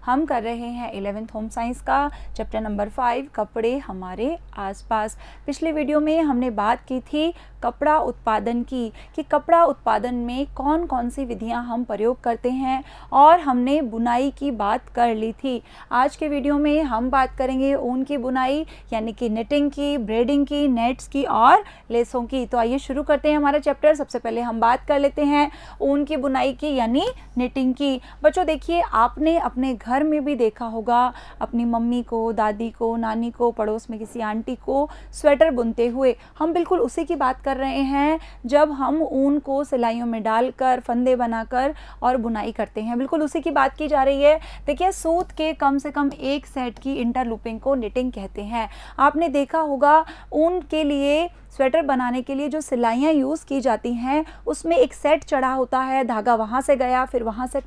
हम कर रहे हैं 11th होम साइंस का चैप्टर नंबर 5 कपड़े हमारे आसपास। पिछले वीडियो में हमने बात की थी कपड़ा उत्पादन की कि कपड़ा उत्पादन में कौन कौन सी विधियां हम प्रयोग करते हैं और हमने बुनाई की बात कर ली थी। आज के वीडियो में हम बात करेंगे ऊन की बुनाई यानी कि निटिंग की, ब्रेडिंग की, नेट्स की और लेसों की। तो आइए शुरू करते हैं हमारा चैप्टर। सबसे पहले हम बात कर लेते हैं ऊन की बुनाई की यानी निटिंग की। बच्चों देखिए, आपने अपने घर में भी देखा होगा अपनी मम्मी को, दादी को, नानी को, पड़ोस में किसी आंटी को स्वेटर बुनते हुए। हम बिल्कुल उसी की बात कर रहे हैं जब हम ऊन को सिलाइयों में डालकर फंदे बनाकर और बुनाई करते हैं, बिल्कुल उसी की बात की जा रही है। देखिए, सूत के कम से कम एक सेट की इंटरलूपिंग को निटिंग कहते हैं। आपने देखा होगा ऊन के लिए, स्वेटर बनाने के लिए जो सिलाइयाँ यूज़ की जाती हैं उसमें एक सेट चढ़ा होता है, धागा वहाँ से गया फिर वहाँ से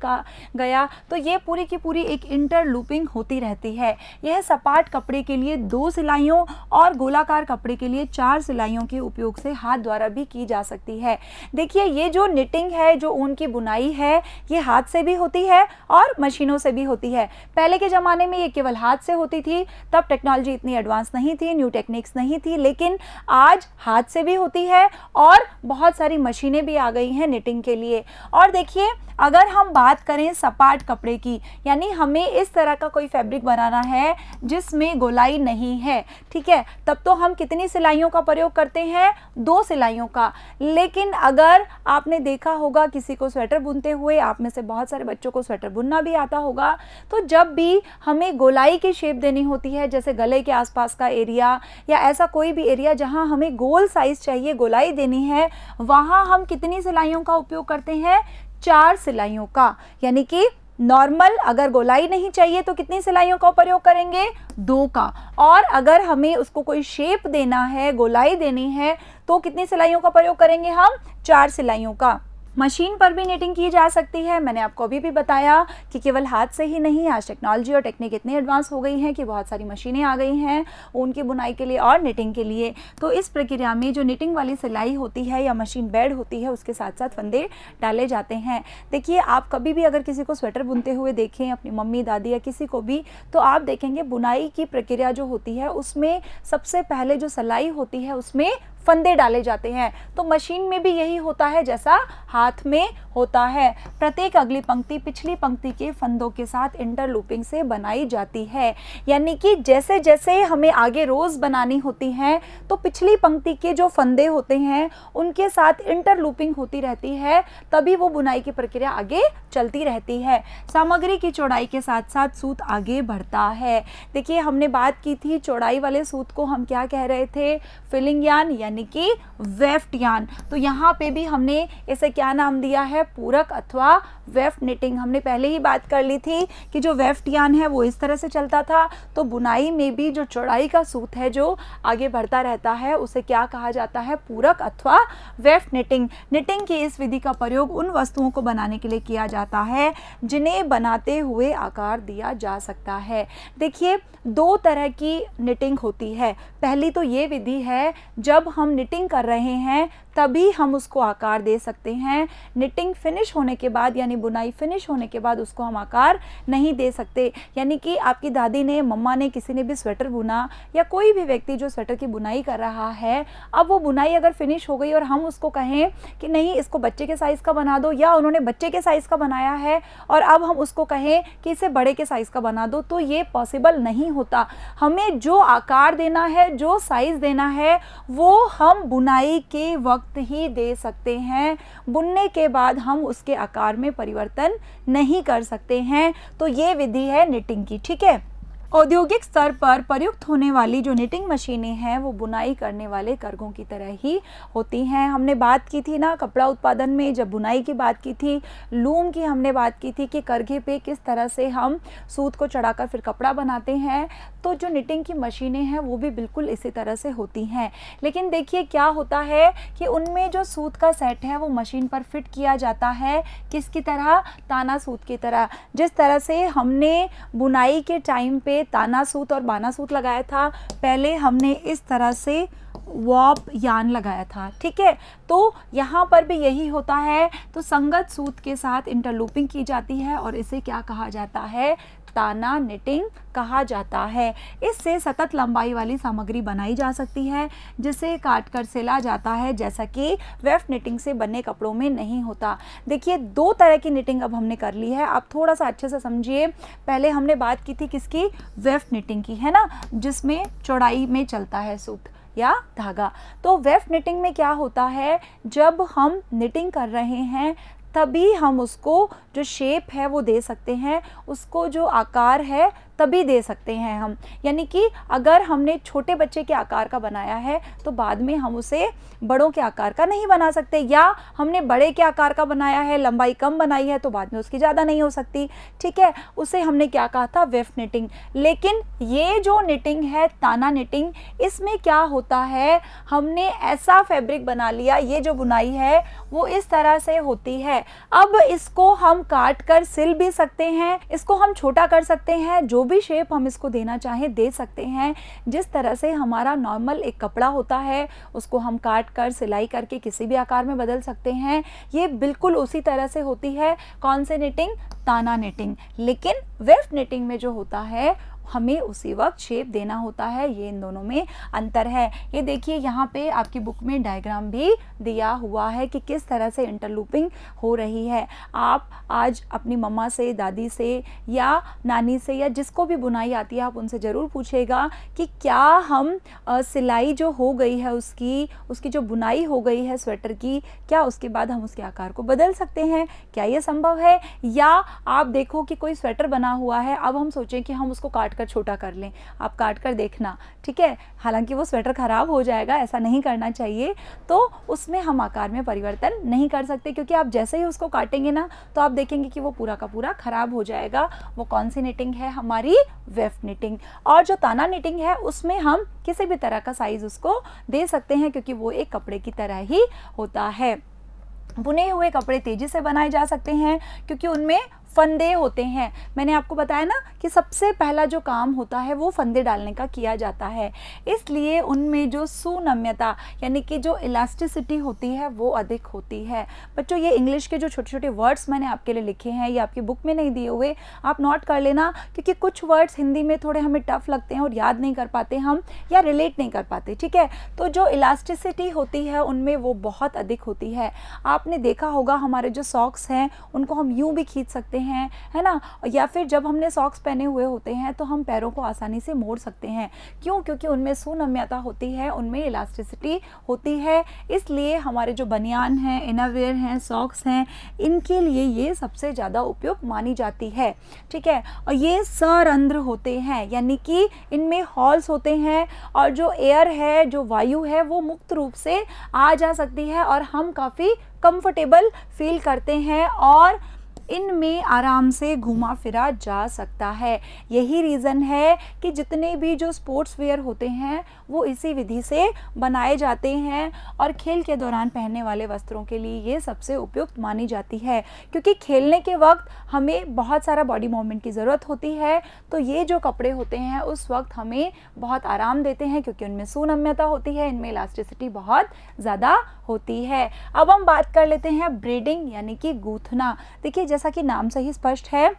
गया, तो ये पूरी की पूरी एक इंटरलूपिंग होती रहती है। यह सपाट कपड़े के लिए 2 सिलाइयों और गोलाकार कपड़े के लिए 4 सिलाइयों के उपयोग से हाथ द्वारा भी की जा सकती है। देखिए, ये जो निटिंग है, जो ऊन की बुनाई है, ये हाथ से भी होती है और मशीनों से भी होती है। पहले के ज़माने में ये केवल हाथ से होती थी, तब टेक्नोलॉजी इतनी एडवांस नहीं थी, न्यू टेक्निक्स नहीं थी, लेकिन आज हाथ से भी होती है और बहुत सारी मशीनें भी आ गई हैं निटिंग के लिए। और देखिए, अगर हम बात करें सपाट कपड़े की, यानी हमें इस तरह का कोई फैब्रिक बनाना है जिसमें गोलाई नहीं है, ठीक है, तब तो हम कितनी सिलाइयों का प्रयोग करते हैं? 2 सिलाइयों का। लेकिन अगर आपने देखा होगा किसी को स्वेटर बुनते हुए, आप में से बहुत सारे बच्चों को स्वेटर बुनना भी आता होगा, तो जब भी हमें गोलाई की शेप देनी होती है, जैसे गले के आसपास का एरिया या ऐसा कोई भी एरिया जहां हमें गोल साइज चाहिए, गोलाई देनी है, वहां हम कितनी सिलाइयों का उपयोग करते हैं? 4 सिलाइयों का। यानी कि नॉर्मल अगर गोलाई नहीं चाहिए तो कितनी सिलाइयों का प्रयोग करेंगे? 2 का। और अगर हमें उसको कोई शेप देना है, गोलाई देनी है, तो कितनी सिलाइयों का प्रयोग करेंगे हम? 4 सिलाइयों का। मशीन पर भी निटिंग की जा सकती है। मैंने आपको अभी भी बताया कि केवल हाथ से ही नहीं, आज टेक्नोलॉजी और टेक्निक इतनी एडवांस हो गई है कि बहुत सारी मशीनें आ गई हैं ऊन की बुनाई के लिए और निटिंग के लिए। तो इस प्रक्रिया में जो निटिंग वाली सिलाई होती है या मशीन बेड होती है, उसके साथ साथ फंदे डाले जाते हैं। देखिए, आप कभी भी अगर किसी को स्वेटर बुनते हुए देखें, अपनी मम्मी, दादी या किसी को भी, तो आप देखेंगे बुनाई की प्रक्रिया जो होती है उसमें सबसे पहले जो सिलाई होती है उसमें फंदे डाले जाते हैं। तो मशीन में भी यही होता है जैसा हाथ में होता है। प्रत्येक अगली पंक्ति पिछली पंक्ति के फंदों के साथ इंटरलूपिंग से बनाई जाती है। यानी कि जैसे जैसे हमें आगे रोज बनानी होती हैं, तो पिछली पंक्ति के जो फंदे होते हैं उनके साथ इंटरलूपिंग होती रहती है, तभी वो बुनाई की प्रक्रिया आगे चलती रहती है। सामग्री की चौड़ाई के साथ साथ सूत आगे बढ़ता है। देखिए, हमने बात की थी चौड़ाई वाले सूत को हम क्या कह रहे थे? फिलिंग यान यानी कि वेफ्ट यान। तो यहाँ पे भी हमने इसे क्या नाम दिया है? पूरक अथवा वेफ्ट निटिंग। हमने पहले ही बात कर ली थी कि जो वेफ्ट यान है वो इस तरह से चलता था, तो बुनाई में भी जो चौड़ाई का सूत है जो आगे बढ़ता रहता है उसे क्या कहा जाता है? पूरक अथवा वेफ्ट निटिंग। निटिंग की इस विधि का प्रयोग उन वस्तुओं को बनाने के लिए किया जाता है जिन्हें बनाते हुए आकार दिया जा सकता है। देखिए, 2 तरह की निटिंग होती है। पहली तो ये विधि है जब हम निटिंग कर रहे हैं तभी हम उसको आकार दे सकते हैं। निटिंग फिनिश होने के बाद यानी बुनाई फिनिश होने के बाद उसको हम आकार नहीं दे सकते। यानी कि आपकी दादी ने, मम्मा ने, किसी ने भी स्वेटर बुना या कोई भी व्यक्ति जो स्वेटर की बुनाई कर रहा है, अब वो बुनाई अगर फिनिश हो गई और हम उसको कहें कि नहीं इसको बच्चे के साइज़ का बना दो, या उन्होंने बच्चे के साइज़ का बनाया है और अब हम उसको कहें कि इसे बड़े के साइज़ का बना दो, तो ये पॉसिबल नहीं होता। हमें जो आकार देना है, जो साइज़ देना है, वो हम बुनाई के वक्त ही दे सकते हैं। बुनने के बाद हम उसके आकार में परिवर्तन नहीं कर सकते हैं। तो ये विधि है निटिंग की, ठीक है। औद्योगिक स्तर पर प्रयुक्त होने वाली जो निटिंग मशीनें हैं वो बुनाई करने वाले करघों की तरह ही होती हैं। हमने बात की थी ना कपड़ा उत्पादन में, जब बुनाई की बात की थी, लूम की हमने बात की थी कि करघे पे किस तरह से हम सूत को चढ़ाकर फिर कपड़ा बनाते हैं। तो जो निटिंग की मशीनें हैं वो भी बिल्कुल इसी तरह से होती हैं। लेकिन देखिए क्या होता है कि उनमें जो सूत का सेट है वो मशीन पर फिट किया जाता है किसकी तरह? ताना सूत की तरह। जिस तरह से हमने बुनाई के टाइम पे ताना सूत और बाना सूत लगाया था, पहले हमने इस तरह से वॉप यान लगाया था, ठीक है। तो यहाँ पर भी यही होता है। तो संगत सूत के साथ इंटरलूपिंग की जाती है और इसे क्या कहा जाता है? ताना निटिंग कहा जाता है। इससे सतत लंबाई वाली सामग्री बनाई जा सकती है जिसे काट कर सिला जाता है, जैसा कि वेफ्ट निटिंग से बने कपड़ों में नहीं होता। देखिए 2 तरह की निटिंग अब हमने कर ली है, आप थोड़ा सा अच्छे से समझिए। पहले हमने बात की थी किसकी, वेफ्ट निटिंग की, है ना, जिसमें चौड़ाई में चलता है सूत या धागा। तो वेफ्ट निटिंग में क्या होता है, जब हम निटिंग कर रहे हैं तभी हम उसको जो शेप है वो दे सकते हैं, उसको जो आकार है तभी दे सकते हैं हम। यानी कि अगर हमने छोटे बच्चे के आकार का बनाया है तो बाद में हम उसे बड़ों के आकार का नहीं बना सकते, या हमने बड़े के आकार का बनाया है, लंबाई कम बनाई है तो बाद में उसकी ज़्यादा नहीं हो सकती, ठीक है। उसे हमने क्या कहा था, वेफ्ट निटिंग। लेकिन ये जो निटिंग है ताना निटिंग, इसमें क्या होता है, हमने ऐसा फैब्रिक बना लिया, ये जो बुनाई है वो इस तरह से होती है। अब इसको हम काट कर सिल भी सकते हैं, इसको हम छोटा कर सकते हैं, जो भी शेप हम इसको देना चाहें दे सकते हैं। जिस तरह से हमारा नॉर्मल एक कपड़ा होता है उसको हम काट कर सिलाई करके किसी भी आकार में बदल सकते हैं, ये बिल्कुल उसी तरह से होती है। कौन से निटिंग, ताना निटिंग। लेकिन वेफ्ट निटिंग में जो होता है हमें उसी वक्त शेप देना होता है, ये इन दोनों में अंतर है। ये देखिए यहाँ पे आपकी बुक में डायग्राम भी दिया हुआ है कि किस तरह से इंटरलूपिंग हो रही है। आप आज अपनी मम्मा से, दादी से या नानी से या जिसको भी बुनाई आती है आप उनसे ज़रूर पूछेगा कि क्या हम सिलाई जो हो गई है उसकी जो बुनाई हो गई है स्वेटर की, क्या उसके बाद हम उसके आकार को बदल सकते हैं, क्या ये संभव है। या आप देखो कि कोई स्वेटर बना हुआ है, अब हम सोचें कि हम उसको काट कर छोटा कर लें, आप काट कर देखना, ठीक है। हालांकि वो स्वेटर खराब हो जाएगा, ऐसा नहीं करना चाहिए। तो उसमें हम आकार में परिवर्तन नहीं कर सकते, क्योंकि आप जैसे ही उसको काटेंगे ना तो आप देखेंगे कि वो पूरा का पूरा खराब हो जाएगा। वो कौन सी निटिंग है, हमारी वेफ्ट निटिंग। और जो ताना निटिंग है उसमें हम किसी भी तरह का साइज उसको दे सकते हैं, क्योंकि वो एक कपड़े की तरह ही होता है। बुने हुए कपड़े तेजी से बनाए जा सकते हैं क्योंकि उनमें फंदे होते हैं। मैंने आपको बताया ना कि सबसे पहला जो काम होता है वो फंदे डालने का किया जाता है, इसलिए उनमें जो सुनम्यता यानी कि जो इलास्टिसिटी होती है वो अधिक होती है। बच्चों ये इंग्लिश के जो छोटे छोटे वर्ड्स मैंने आपके लिए लिखे हैं ये आपकी बुक में नहीं दिए हुए, आप नोट कर लेना, क्योंकि कुछ वर्ड्स हिंदी में थोड़े हमें टफ लगते हैं और याद नहीं कर पाते हम या रिलेट नहीं कर पाते, ठीक है। तो जो इलास्टिसिटी होती है उनमें वो बहुत अधिक होती है। आपने देखा होगा हमारे जो सॉक्स हैं उनको हम यूँ भी खींच सकते हैं, है ना, या फिर जब हमने सॉक्स पहने हुए होते हैं तो हम पैरों को आसानी से मोड़ सकते हैं। क्यों? क्योंकि उनमें सुनम्यता होती है, उनमें इलास्टिसिटी होती है। इसलिए हमारे जो बनियान हैं, इनरवेयर हैं, सॉक्स हैं, इनके लिए ये सबसे ज़्यादा उपयुक्त मानी जाती है, ठीक है। और ये सरंध्र होते हैं यानी कि इनमें हॉल्स होते हैं और जो एयर है, जो वायु है वो मुक्त रूप से आ जा सकती है और हम काफ़ी कंफर्टेबल फील करते हैं और इनमें आराम से घुमा फिरा जा सकता है। यही रीज़न है कि जितने भी जो स्पोर्ट्स वेयर होते हैं वो इसी विधि से बनाए जाते हैं और खेल के दौरान पहनने वाले वस्त्रों के लिए ये सबसे उपयुक्त मानी जाती है, क्योंकि खेलने के वक्त हमें बहुत सारा बॉडी मूवमेंट की ज़रूरत होती है। तो ये जो कपड़े होते हैं उस वक्त हमें बहुत आराम देते हैं क्योंकि उनमें सुनम्यता होती है, इनमें इलास्टिसिटी बहुत ज़्यादा होती है। अब हम बात कर लेते हैं ब्रेडिंग यानी कि गूंथना। देखिए जैसा कि नाम से ही स्पष्ट है,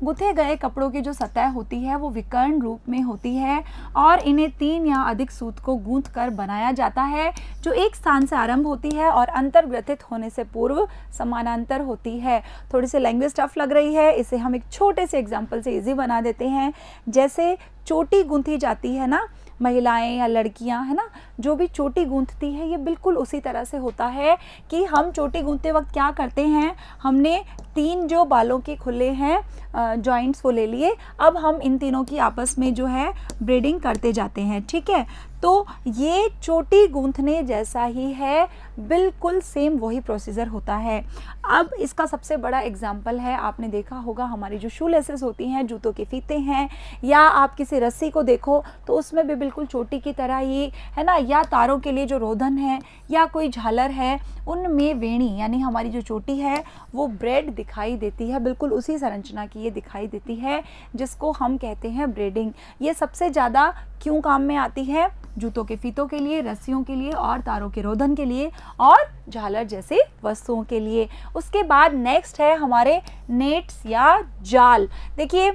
गुथे गए कपड़ों की जो सतह होती है वो विकर्ण रूप में होती है और इन्हें 3 या अधिक सूत को गूंथ कर बनाया जाता है, जो एक स्थान से आरंभ होती है और अंतर्ग्रथित होने से पूर्व समानांतर होती है। थोड़ी सी लैंग्वेज टफ लग रही है, इसे हम एक छोटे से एग्जाम्पल से इजी बना देते हैं। जैसे चोटी गूंथी जाती है ना, महिलाएं या लड़कियां, है ना, जो भी चोटी गूंथती है ये बिल्कुल उसी तरह से होता है कि हम चोटी गूंथते वक्त क्या करते हैं, हमने 3 जो बालों के खुले हैं जॉइंट्स वो ले लिए, अब हम इन तीनों की आपस में जो है ब्रेडिंग करते जाते हैं, ठीक है। तो ये चोटी गूंथने जैसा ही है, बिल्कुल सेम वही प्रोसीजर होता है। अब इसका सबसे बड़ा एग्जाम्पल है, आपने देखा होगा हमारी जो शू लेसेस होती हैं, जूतों के फीते हैं, या आप किसी रस्सी को देखो तो उसमें भी बिल्कुल चोटी की तरह ही, है ना, या तारों के लिए जो रोधन है या कोई झालर है, उनमें वेणी यानी हमारी जो चोटी है वो ब्रेड दिखाई देती है, बिल्कुल उसी संरचना की ये दिखाई देती है जिसको हम कहते हैं ब्रेडिंग। ये सबसे ज़्यादा क्यों काम में आती है? जूतों के फीतों के लिए, रस्सियों के लिए और तारों के रोधन के लिए और झालर जैसी वस्तुओं के लिए। उसके बाद नेक्स्ट है हमारे नेट्स या जाल। देखिए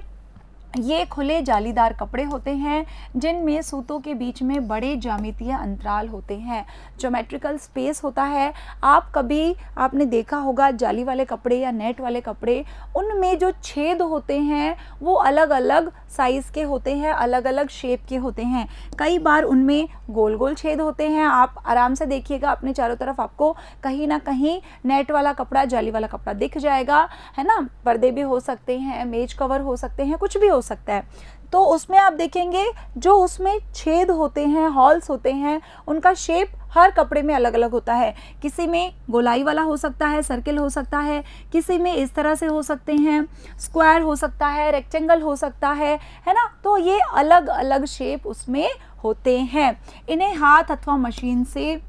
ये खुले जालीदार कपड़े होते हैं जिनमें सूतों के बीच में बड़े ज्यामितीय अंतराल होते हैं, ज्योमेट्रिकल स्पेस होता है। आपने देखा होगा जाली वाले कपड़े या नेट वाले कपड़े, उनमें जो छेद होते हैं वो अलग अलग साइज़ के होते हैं, अलग अलग शेप के होते हैं। कई बार उनमें गोल गोल छेद होते हैं। आप आराम से देखिएगा, अपने चारों तरफ आपको कहीं ना कहीं नेट वाला कपड़ा, जाली वाला कपड़ा दिख जाएगा, है ना। पर्दे भी हो सकते हैं, मेज कवर हो सकते हैं, कुछ भी हो सकता है। तो उसमें आप देखेंगे जो उसमें छेद होते हैं, हॉल्स होते हैं, उनका शेप हर कपड़े में अलग अलग होता है। किसी में गोलाई वाला हो सकता है, सर्किल हो सकता है, किसी में इस तरह से हो सकते हैं, स्क्वायर हो सकता है, रेक्टेंगल हो सकता है ना। तो ये अलग अलग शेप उसमें होते हैं। इन्हें हाथ अथवा मशीन से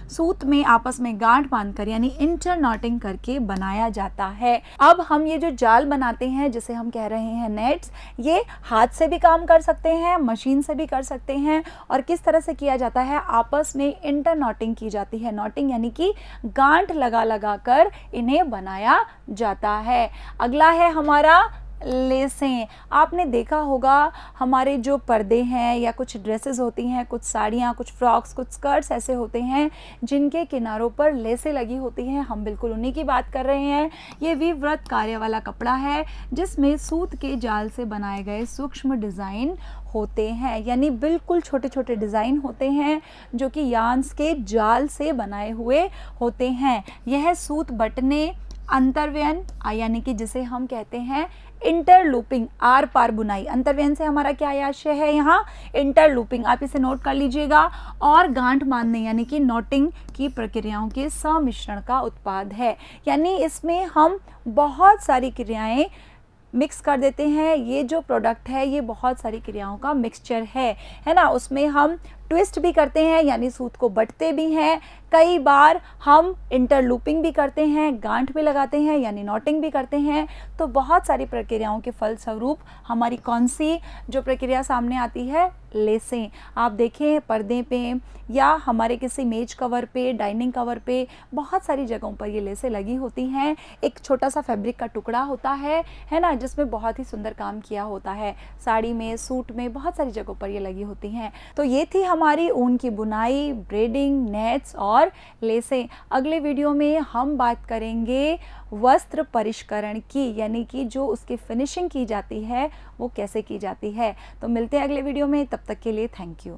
सूत में आपस में गांठ बांधकर यानी इंटरनॉटिंग करके बनाया जाता है। अब हम ये जो जाल बनाते हैं जिसे हम कह रहे हैं नेट्स, ये हाथ से भी काम कर सकते हैं, मशीन से भी कर सकते हैं। और किस तरह से किया जाता है, आपस में इंटरनॉटिंग की जाती है। नॉटिंग यानी कि गांठ लगा लगा कर इन्हें बनाया जाता है। अगला है हमारा लेसें। आपने देखा होगा हमारे जो पर्दे हैं या कुछ ड्रेसेस होती हैं, कुछ साड़ियाँ, कुछ फ्रॉक्स, कुछ स्कर्ट्स ऐसे होते हैं जिनके किनारों पर लेसें लगी होती हैं। हम बिल्कुल उन्हीं की बात कर रहे हैं। ये विवृत कार्य वाला कपड़ा है जिसमें सूत के जाल से बनाए गए सूक्ष्म डिज़ाइन होते हैं, यानी बिल्कुल छोटे छोटे डिज़ाइन होते हैं जो कि यान्स के जाल से बनाए हुए होते हैं। यह सूत बटने, अंतरव्यन यानी कि जिसे हम कहते हैं इंटरलूपिंग, आर पार बुनाई, अंतरव्यन से हमारा क्या आशय है यहाँ, इंटरलूपिंग, आप इसे नोट कर लीजिएगा। और गांठ बांधने यानी कि नॉटिंग की प्रक्रियाओं के सम्मिश्रण का उत्पाद है। यानी इसमें हम बहुत सारी क्रियाएं मिक्स कर देते हैं। ये जो प्रोडक्ट है ये बहुत सारी क्रियाओं का मिक्सचर है ना। उसमें हम ट्विस्ट भी करते हैं यानी सूत को बटते भी हैं, कई बार हम इंटरलूपिंग भी करते हैं, गांठ भी लगाते हैं यानी नॉटिंग भी करते हैं। तो बहुत सारी प्रक्रियाओं के फलस्वरूप हमारी कौन सी जो प्रक्रिया सामने आती है, लेसें। आप देखें पर्दे पे या हमारे किसी मेज कवर पे, डाइनिंग कवर पे, बहुत सारी जगहों पर ये लेसें लगी होती हैं। एक छोटा सा फैब्रिक का टुकड़ा होता है ना, जिसमें बहुत ही सुंदर काम किया होता है। साड़ी में, सूट में, बहुत सारी जगहों पर ये लगी होती हैं। तो ये थी हमारी ऊन की बुनाई, ब्रेडिंग, नेट्स और लेसें। अगले वीडियो में हम बात करेंगे वस्त्र परिष्करण की, यानी कि जो उसकी फिनिशिंग की जाती है वो कैसे की जाती है। तो मिलते हैं अगले वीडियो में, तब तक के लिए थैंक यू।